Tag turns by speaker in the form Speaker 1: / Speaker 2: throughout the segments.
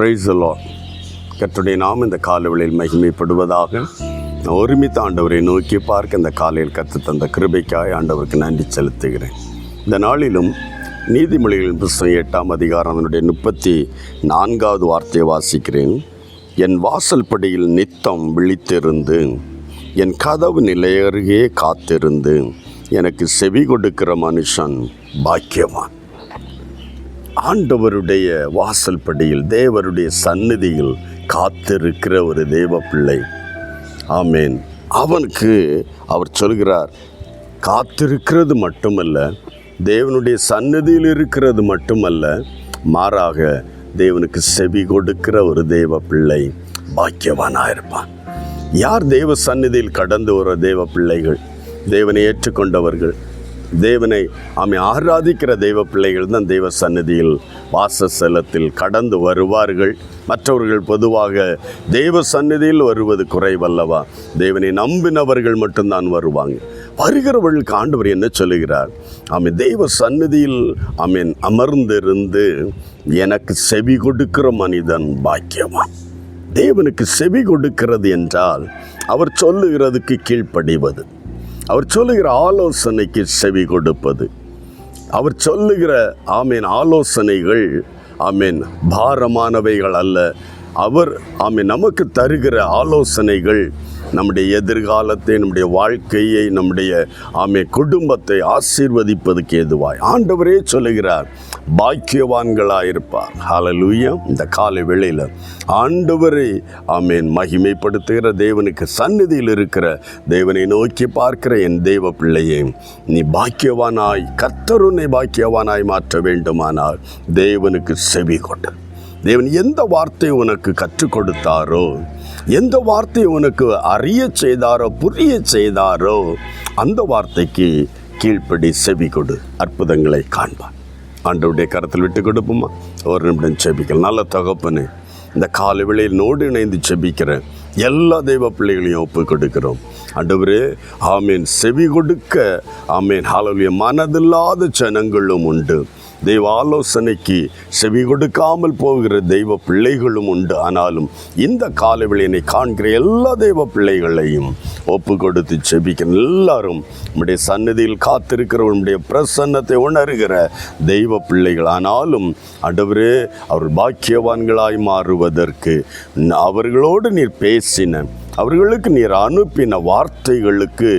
Speaker 1: Praise the Lord. கர்த்தருடைய நாமம் இந்த காலைவேளையில் மகிமைப்படுவதாக. ஒருமித்த ஆண்டவரை நோக்கி பார்க்க இந்த காலையில் கர்த்தர் தந்த கிருபைக்காய் ஆண்டவருக்கு நன்றி செலுத்துகிறேன். இந்த நாளிலும் நீதிமொழிகளின் புத்தகம் 8ஆம் அதிகாரம் அதனுடைய 34வது வார்த்தையை வாசிக்கிறேன். என் வாசல் படியில் நித்தம் விழித்திருந்து என் கதவு நிலையருகே காத்திருந்து எனக்கு செவி கொடுக்கிற மனுஷன் பாக்கியவான். ஆண்டவருடைய வாசல் படியில் தேவருடைய சந்நிதியில் காத்திருக்கிற ஒரு தேவ பிள்ளை, ஆமேன், அவனுக்கு அவர் சொல்கிறார், காத்திருக்கிறது மட்டுமல்ல, தேவனுடைய சந்நிதியில் இருக்கிறது மட்டுமல்ல, மாறாக தேவனுக்கு செவி கொடுக்கிற ஒரு தேவ பிள்ளை பாக்கியவானாக இருப்பான். யார் தேவ சந்நிதியில் கடந்து வர தேவ பிள்ளைகள், தேவனை ஏற்றுக்கொண்டவர்கள், தேவனை ஆராதிக்கிற தெய்வ பிள்ளைகள் தான் தெய்வ சந்நிதியில் வாசஸ்தலத்தில் கடந்து வருவார்கள். மற்றவர்கள் பொதுவாக தெய்வ சந்நிதியில் வருவது குறைவல்லவா, தேவனை நம்பினவர்கள் மட்டும்தான் வருவாங்க. வருகிறவர்களுக்கு ஆண்டவர் என்ன சொல்லுகிறார்? தெய்வ சந்நிதியில் அமர்ந்திருந்து எனக்கு செவி கொடுக்கிற மனிதன் பாக்கியவான். தேவனுக்கு செவி கொடுக்கிறது என்றால் அவர் சொல்லுகிறதுக்கு கீழ்ப்படிவது, அவர் சொல்லுகிற ஆலோசனைக்கு செவி கொடுப்பது, அவர் சொல்லுகிற ஆலோசனைகள் பாரமானவைகள் அல்ல. அவர் நமக்கு தருகிற ஆலோசனைகள் நம்முடைய எதிர்காலத்தை, நம்முடைய வாழ்க்கையை, நம்முடைய குடும்பத்தை ஆசீர்வதிப்பதுக்கு ஏதுவாய் ஆண்டவரே சொல்லுகிறார், பாக்கியவான்களாயிருப்பார். ஹல்லேலூயா. இந்த காலை வேளையில் ஆண்டவரை மகிமைப்படுத்துகிற தேவனுக்கு சந்நிதியில் இருக்கிற தேவனை நோக்கி பார்க்கிற என் தேவ பிள்ளையே, நீ பாக்கியவானாய், கர்த்தர் உன்னை பாக்கியவானாய் மாற்ற வேண்டுமானால் தேவனுக்கு செவி கொடு. தேவன் எந்த வார்த்தையை உனக்கு கற்றுக் கொடுத்தாரோ, எந்த வார்த்தையை உனக்கு அறிய செய்தாரோ, புரிய செய்தாரோ, அந்த வார்த்தைக்கு கீழ்ப்படி செவி கொடு, அற்புதங்களை காண்பார். ஆண்டவருடைய கரத்தில் விட்டு கொடுப்போமா? ஒரு நிமிடம் செபிக்கலாம். நல்ல தகப்பனே, இந்த காலை வேளையில் நோடு இணைந்து செபிக்கிற எல்லா தெய்வ பிள்ளைகளையும் ஒப்பு கொடுக்கிறோம். ஆண்டவரே, செவி கொடுக்க ஹல்லேலூயா மனதில்லாத ஜனங்களும் உண்டு, தெய்வ ஆலோசனைக்கு செவி கொடுக்காமல் போகிற தெய்வ பிள்ளைகளும் உண்டு. ஆனாலும் இந்த காலைவேளையை காண்கிற எல்லா தெய்வ பிள்ளைகளையும் ஒப்பு கொடுத்து செபிக்கிற எல்லாரும் நம்முடைய சந்நிதியில் காத்திருக்கிறவர்களுடைய பிரசன்னத்தை உணர்கிற தெய்வ பிள்ளைகள். ஆனாலும் ஆண்டவரே, அவர் பாக்கியவான்களாய் மாறுவதற்கு அவர்களோடு நீர் பேசின, அவர்களுக்கு நீர் அனுப்பின வார்த்தைகளுக்கு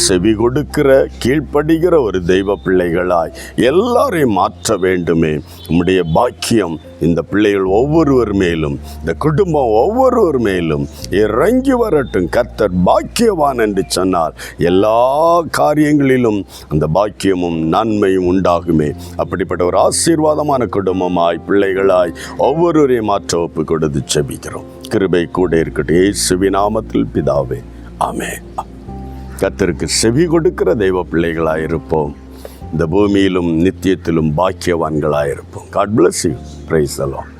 Speaker 1: செவி கொடுக்கிற, கீழ்ப்படுகிற ஒரு தெய்வ பிள்ளைகளாய் எல்லாரையும் மாற்ற வேண்டுமே. நம்முடைய பாக்கியம் இந்த பிள்ளைகள் ஒவ்வொருவர் மேலும், இந்த குடும்பம் ஒவ்வொருவர் மேலும் இறங்கி வரட்டும். கர்த்தர் பாக்கியவான் என்று சொன்னார், எல்லா காரியங்களிலும் அந்த பாக்கியமும் நன்மையும் உண்டாகுமே. அப்படிப்பட்ட ஒரு ஆசீர்வாதமான குடும்பமாய், பிள்ளைகளாய் ஒவ்வொருவரையும் மாற்ற ஒப்பு கொடுத்து செபிக்கிறோம். கிருபை கூட இருக்கட்டும், இயேசுவின் நாமத்தில் பிதாவே, ஆமென். கர்த்தருக்கு செவி கொடுக்கிற தெய்வ பிள்ளைகளாயிருப்போம். இந்த பூமியிலும் நித்தியத்திலும் பாக்கியவான்களாயிருப்போம். God bless you. Praise the Lord.